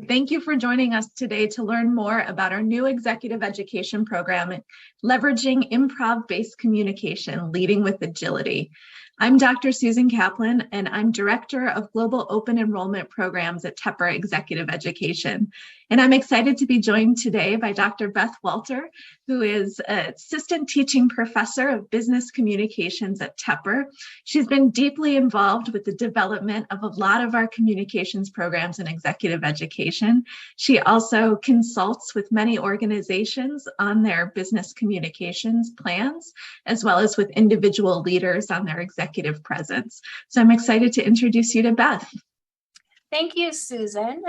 Thank you for joining us today to learn more about our new executive education program, Leveraging Improv-Based Communication, Leading with Agility. I'm Dr. Susan Kaplan, and I'm Director of Global Open Enrollment Programs at Tepper Executive Education. And I'm excited to be joined today by Dr. Beth Walter, who is an Assistant Teaching Professor of Business Communications at Tepper. She's been deeply involved with the development of a lot of our communications programs in executive education. She also consults with many organizations on their business communications plans, as well as with individual leaders on their executive presence. So I'm excited to introduce you to Beth. Thank you, Susan.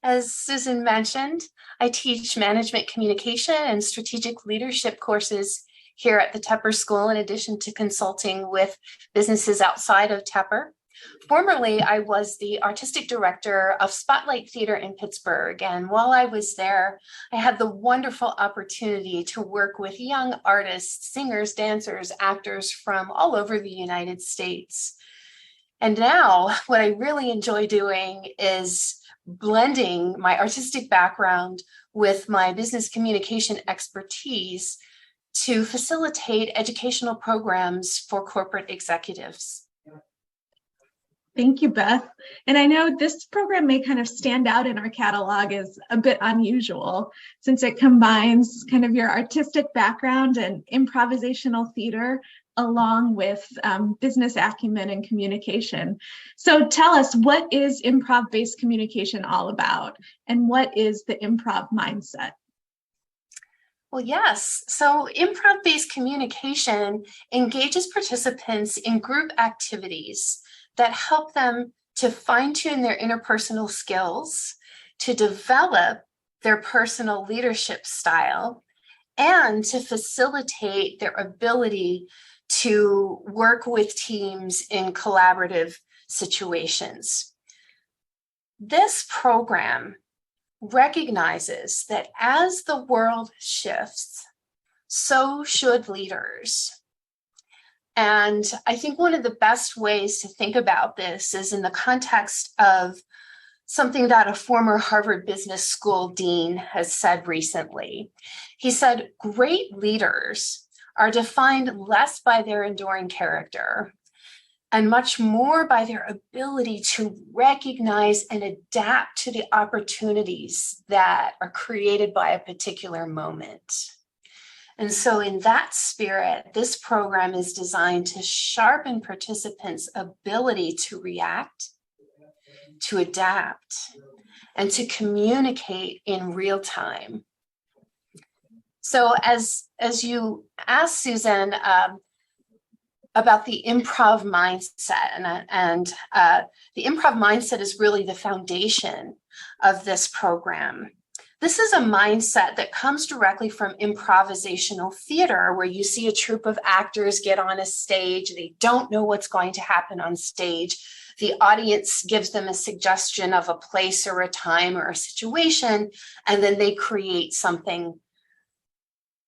As Susan mentioned, I teach management communication and strategic leadership courses here at the Tepper School, in addition to consulting with businesses outside of Tepper. Formerly, I was the artistic director of Spotlight Theater in Pittsburgh, and while I was there, I had the wonderful opportunity to work with young artists, singers, dancers, actors from all over the United States. And now, what I really enjoy doing is blending my artistic background with my business communication expertise to facilitate educational programs for corporate executives. Thank you, Beth. And I know this program may kind of stand out in our catalog as a bit unusual, since it combines kind of your artistic background and improvisational theater along with business acumen and communication. So tell us, what is improv-based communication all about? And what is the improv mindset? Well, yes. So improv-based communication engages participants in group activities that help them to fine-tune their interpersonal skills, to develop their personal leadership style, and to facilitate their ability to work with teams in collaborative situations. This program recognizes that as the world shifts, so should leaders. And I think one of the best ways to think about this is in the context of something that a former Harvard Business School dean has said recently. He said, great leaders are defined less by their enduring character and much more by their ability to recognize and adapt to the opportunities that are created by a particular moment. And so in that spirit, this program is designed to sharpen participants' ability to react, to adapt, and to communicate in real time. So as you asked, Susan, about the improv mindset, and the improv mindset is really the foundation of this program. This is a mindset that comes directly from improvisational theater, where you see a troupe of actors get on a stage. They don't know what's going to happen on stage. The audience gives them a suggestion of a place or a time or a situation, and then they create something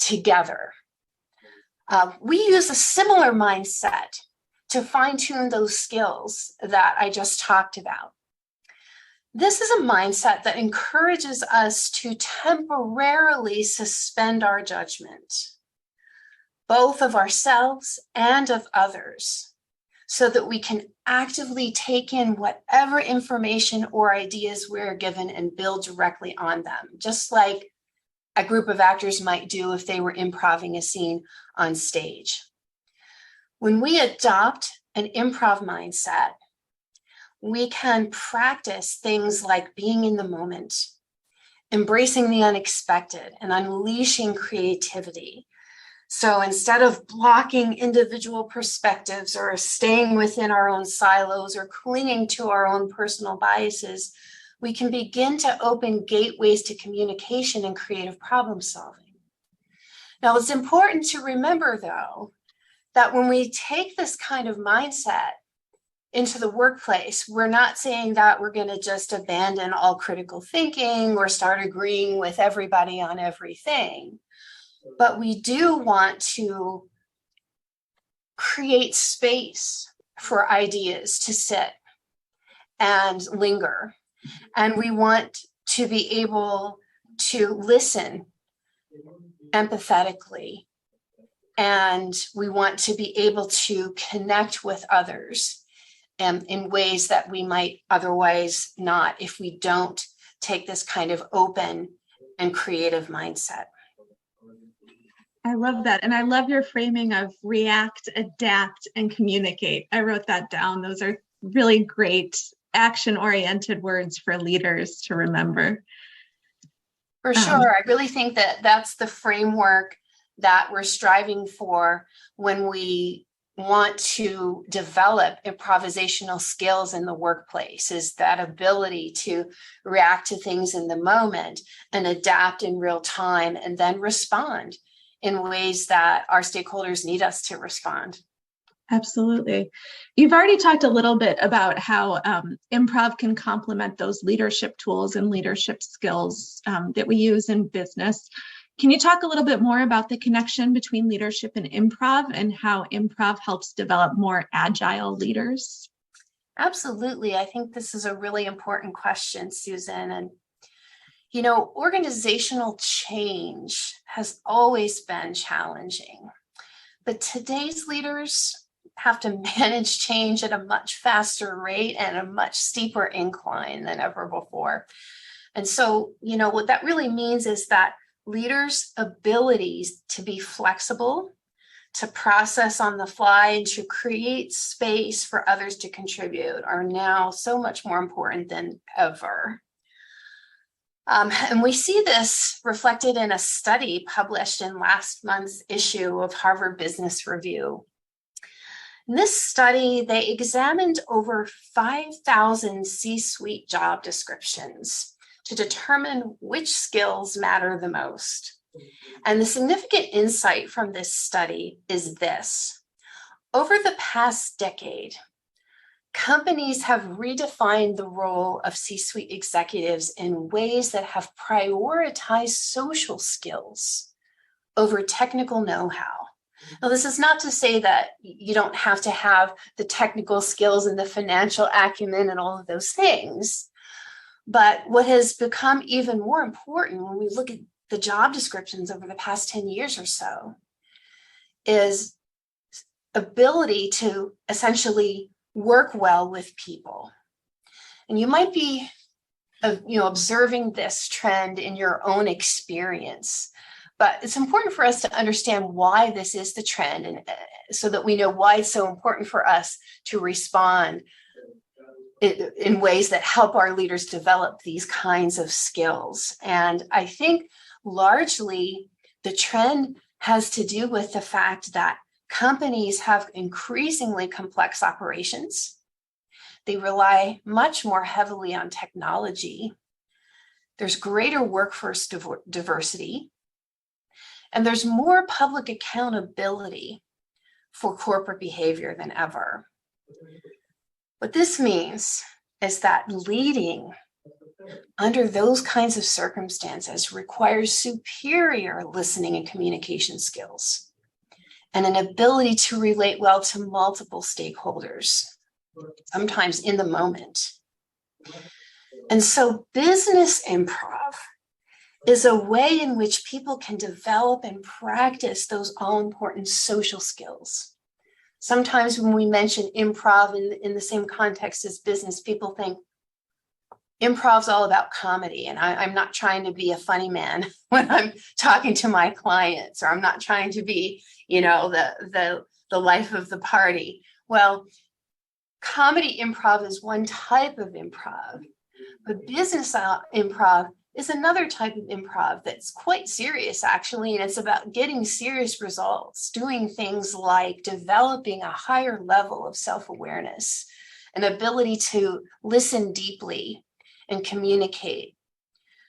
together. We use a similar mindset to fine-tune those skills that I just talked about. This is a mindset that encourages us to temporarily suspend our judgment, both of ourselves and of others, so that we can actively take in whatever information or ideas we're given and build directly on them, just like a group of actors might do if they were improvising a scene on stage. When we adopt an improv mindset, we can practice things like being in the moment, embracing the unexpected, and unleashing creativity. So instead of blocking individual perspectives or staying within our own silos or clinging to our own personal biases, we can begin to open gateways to communication and creative problem solving. Now, it's important to remember, though, that when we take this kind of mindset into the workplace, we're not saying that we're going to just abandon all critical thinking or start agreeing with everybody on everything. But we do want to create space for ideas to sit and linger. And we want to be able to listen empathetically. And we want to be able to connect with others in ways that we might otherwise not if we don't take this kind of open and creative mindset. I love that. And I love your framing of react, adapt, and communicate. I wrote that down. Those are really great action-oriented words for leaders to remember. For sure. I really think that that's the framework that we're striving for when we want to develop improvisational skills in the workplace, is that ability to react to things in the moment and adapt in real time and then respond in ways that our stakeholders need us to respond. Absolutely. You've already talked a little bit about how improv can complement those leadership tools and leadership skills that we use in business. Can you talk a little bit more about the connection between leadership and improv and how improv helps develop more agile leaders? Absolutely. I think this is a really important question, Susan. And, organizational change has always been challenging, but today's leaders have to manage change at a much faster rate and a much steeper incline than ever before. And so, what that really means is that leaders' abilities to be flexible, to process on the fly, and to create space for others to contribute are now so much more important than ever. And we see this reflected in a study published in last month's issue of Harvard Business Review. In this study, they examined over 5,000 C-suite job descriptions to determine which skills matter the most. And the significant insight from this study is this: over the past decade, companies have redefined the role of C-suite executives in ways that have prioritized social skills over technical know-how. Now, this is not to say that you don't have to have the technical skills and the financial acumen and all of those things. But what has become even more important when we look at the job descriptions over the past 10 years or so is ability to essentially work well with people. And you might be observing this trend in your own experience, but it's important for us to understand why this is the trend, and so that we know why it's so important for us to respond in ways that help our leaders develop these kinds of skills. And I think largely the trend has to do with the fact that companies have increasingly complex operations. They rely much more heavily on technology. There's greater workforce diversity, and there's more public accountability for corporate behavior than ever. What this means is that leading under those kinds of circumstances requires superior listening and communication skills and an ability to relate well to multiple stakeholders, sometimes in the moment. And so business improv is a way in which people can develop and practice those all-important social skills. Sometimes when we mention improv in the same context as business, people think improv's all about comedy. And I'm not trying to be a funny man when I'm talking to my clients, or I'm not trying to be, the life of the party. Well, comedy improv is one type of improv, but business improv is another type of improv that's quite serious, actually, and it's about getting serious results, doing things like developing a higher level of self-awareness, an ability to listen deeply and communicate,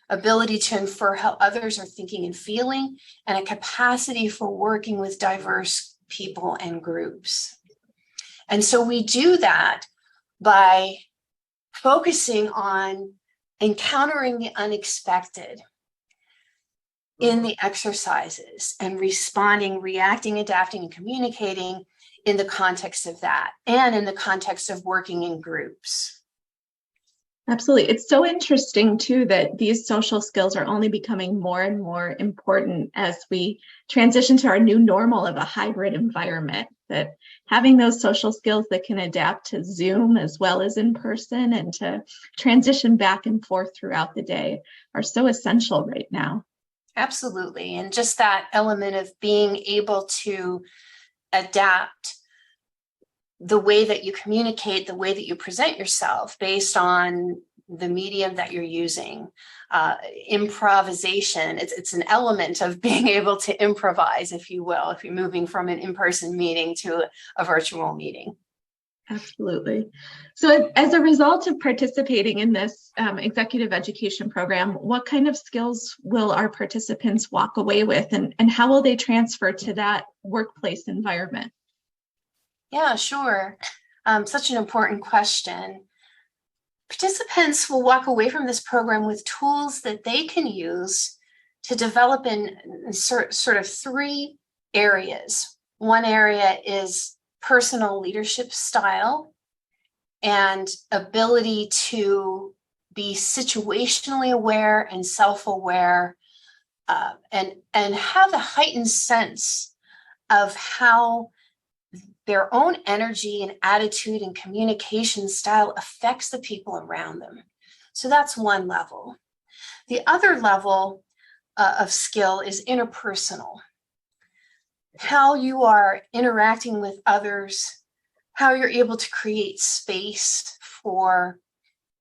ability to infer how others are thinking and feeling, and a capacity for working with diverse people and groups. And so we do that by focusing on encountering the unexpected in the exercises and responding, reacting, adapting, and communicating in the context of that, and in the context of working in groups. Absolutely. It's so interesting too that these social skills are only becoming more and more important as we transition to our new normal of a hybrid environment. That having those social skills that can adapt to Zoom as well as in person and to transition back and forth throughout the day are so essential right now. Absolutely. And just that element of being able to adapt the way that you communicate, the way that you present yourself based on the medium that you're using. Improvisation, it's an element of being able to improvise, if you will, if you're moving from an in-person meeting to a virtual meeting. Absolutely. So as a result of participating in this executive education program, what kind of skills will our participants walk away with, and how will they transfer to that workplace environment? Yeah, sure. Such an important question. Participants will walk away from this program with tools that they can use to develop in sort of three areas. One area is personal leadership style and ability to be situationally aware and self-aware, and have a heightened sense of how their own energy and attitude and communication style affects the people around them. So that's one level. The other level of skill is interpersonal. How you are interacting with others, how you're able to create space for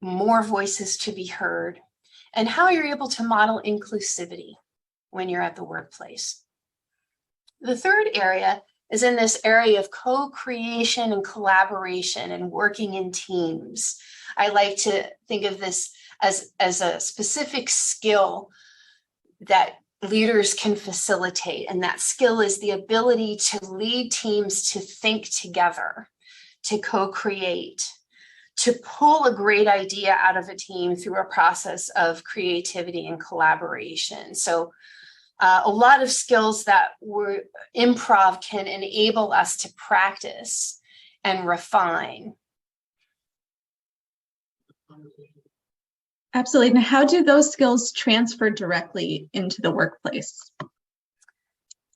more voices to be heard, and how you're able to model inclusivity when you're at the workplace. The third area is in this area of co-creation and collaboration and working in teams. I like to think of this as a specific skill that leaders can facilitate. And that skill is the ability to lead teams to think together, to co-create, to pull a great idea out of a team through a process of creativity and collaboration. So a lot of skills that improv can enable us to practice and refine. Absolutely. And how do those skills transfer directly into the workplace?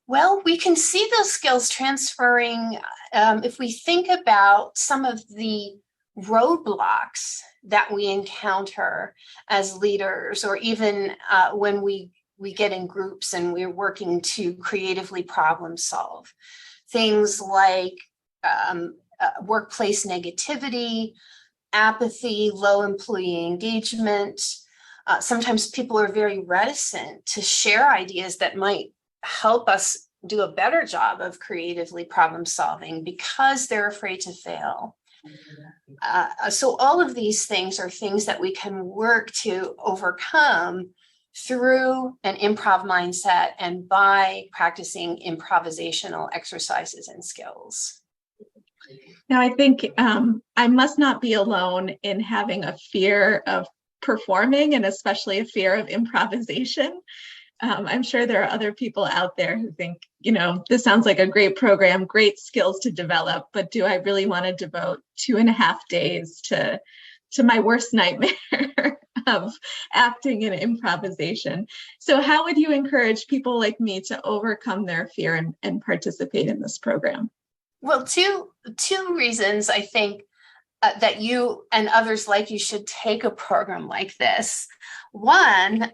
Well, we can see those skills transferring if we think about some of the roadblocks that we encounter as leaders, or even when we get in groups and we're working to creatively problem solve. Things like workplace negativity, apathy, low employee engagement. Sometimes people are very reticent to share ideas that might help us do a better job of creatively problem solving because they're afraid to fail. So all of these things are things that we can work to overcome through an improv mindset and by practicing improvisational exercises and skills. Now, I think I must not be alone in having a fear of performing, and especially a fear of improvisation. I'm sure there are other people out there who think, this sounds like a great program, great skills to develop, but do I really want to devote 2.5 days to my worst nightmare of acting and improvisation? So how would you encourage people like me to overcome their fear and participate in this program? Well, two reasons I think that you and others like you should take a program like this. One,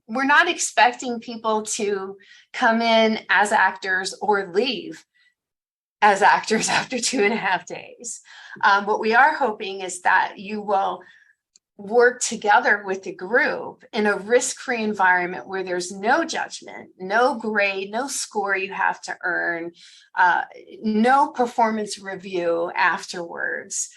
we're not expecting people to come in as actors or leave as actors after 2.5 days. What we are hoping is that you will work together with the group in a risk-free environment where there's no judgment, no grade, no score you have to earn, no performance review afterwards.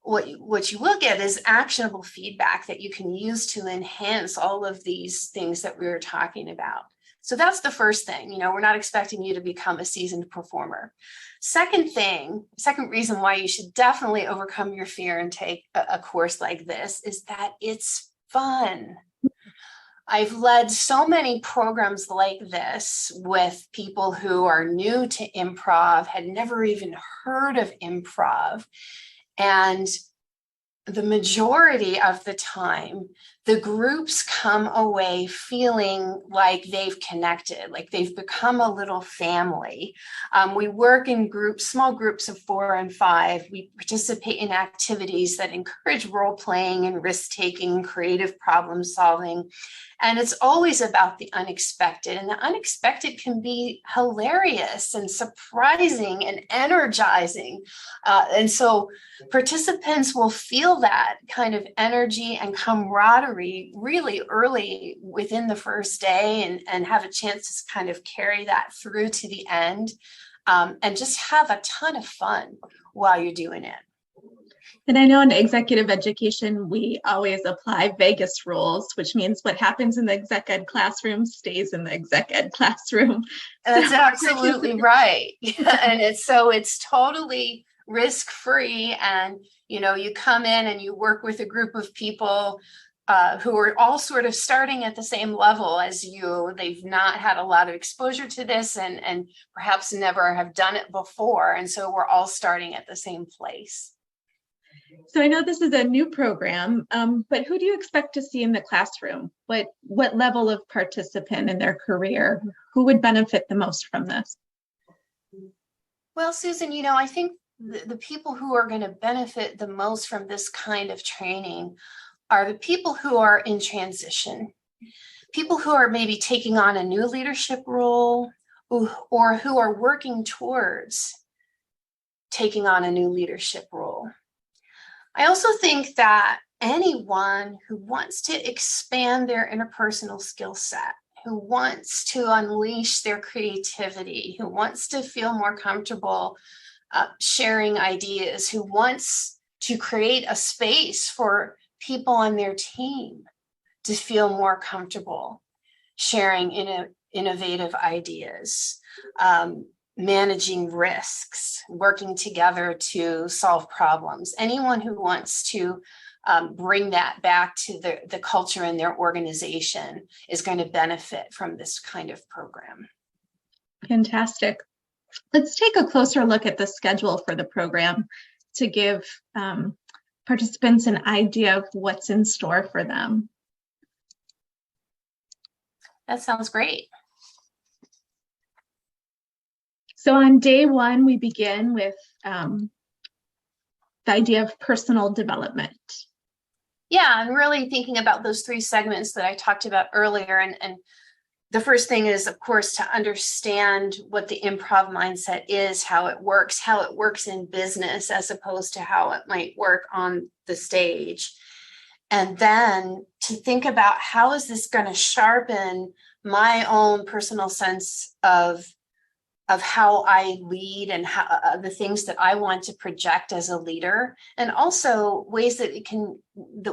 What you will get is actionable feedback that you can use to enhance all of these things that we were talking about. So that's the first thing. We're not expecting you to become a seasoned performer. Second reason why you should definitely overcome your fear and take a course like this is that it's fun. I've led so many programs like this with people who are new to improv, had never even heard of improv. And the majority of the time, the groups come away feeling like they've connected, like they've become a little family. We work in groups, small groups of 4 and 5. We participate in activities that encourage role playing and risk taking, creative problem solving. And it's always about the unexpected. And the unexpected can be hilarious and surprising and energizing. And so participants will feel that kind of energy and camaraderie really early within the first day, and have a chance to kind of carry that through to the end, and just have a ton of fun while you're doing it. And I know in executive education, we always apply Vegas rules, which means what happens in the exec ed classroom stays in the exec ed classroom. That's absolutely right. And it's totally risk-free. And, you come in and you work with a group of people who are all sort of starting at the same level as you. They've not had a lot of exposure to this and perhaps never have done it before. And so we're all starting at the same place. So I know this is a new program, but who do you expect to see in the classroom? What level of participant in their career? Who would benefit the most from this? Well, Susan, I think the people who are going to benefit the most from this kind of training are the people who are in transition, people who are maybe taking on a new leadership role, or who are working towards taking on a new leadership role. I also think that anyone who wants to expand their interpersonal skill set, who wants to unleash their creativity, who wants to feel more comfortable sharing ideas, who wants to create a space for people on their team to feel more comfortable sharing innovative ideas, managing risks, working together to solve problems. Anyone who wants to bring that back to the culture in their organization is going to benefit from this kind of program. Fantastic. Let's take a closer look at the schedule for the program to give participants an idea of what's in store for them. That sounds great. So on day 1, we begin with the idea of personal development. Yeah, I'm really thinking about those 3 segments that I talked about earlier. And the first thing is, of course, to understand what the improv mindset is, how it works in business as opposed to how it might work on the stage. And then to think about how is this going to sharpen my own personal sense of how I lead and how the things that I want to project as a leader, and also ways that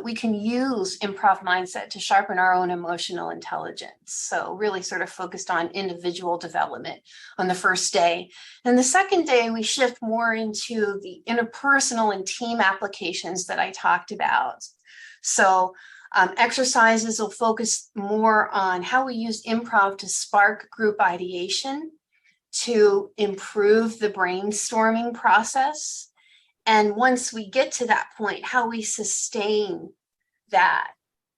we can use improv mindset to sharpen our own emotional intelligence. So really sort of focused on individual development on the first day. And the second day, we shift more into the interpersonal and team applications that I talked about. So exercises will focus more on how we use improv to spark group ideation, to improve the brainstorming process. And once we get to that point, how we sustain that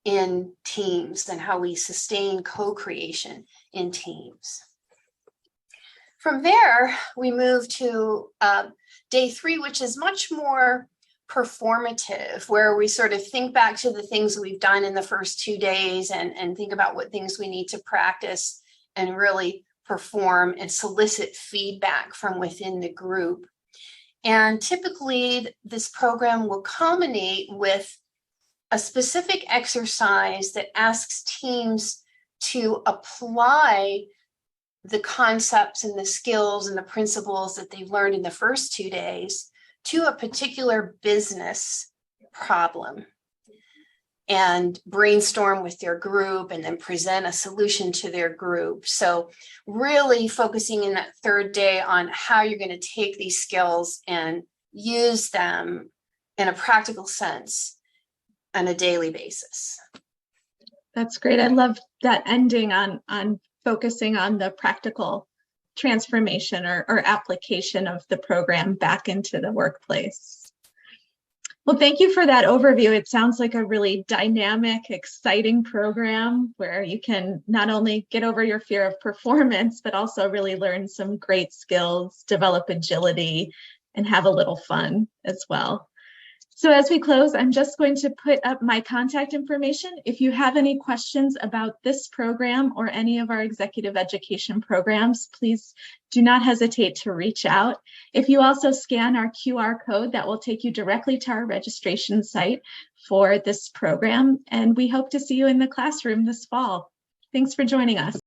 in teams and how we sustain co-creation in teams. From there, we move to day 3, which is much more performative, where we sort of think back to the things we've done in the first 2 days and think about what things we need to practice and really perform and solicit feedback from within the group. And typically, this program will culminate with a specific exercise that asks teams to apply the concepts and the skills and the principles that they've learned in the first 2 days to a particular business problem, and brainstorm with their group and then present a solution to their group. So really focusing in that 3rd day on how you're going to take these skills and use them in a practical sense on a daily basis. That's great. I love that ending on focusing on the practical transformation or application of the program back into the workplace. Well, thank you for that overview. It sounds like a really dynamic, exciting program where you can not only get over your fear of performance, but also really learn some great skills, develop agility, and have a little fun as well. So as we close, I'm just going to put up my contact information. If you have any questions about this program or any of our executive education programs, please do not hesitate to reach out. If you also scan our QR code, that will take you directly to our registration site for this program. And we hope to see you in the classroom this fall. Thanks for joining us.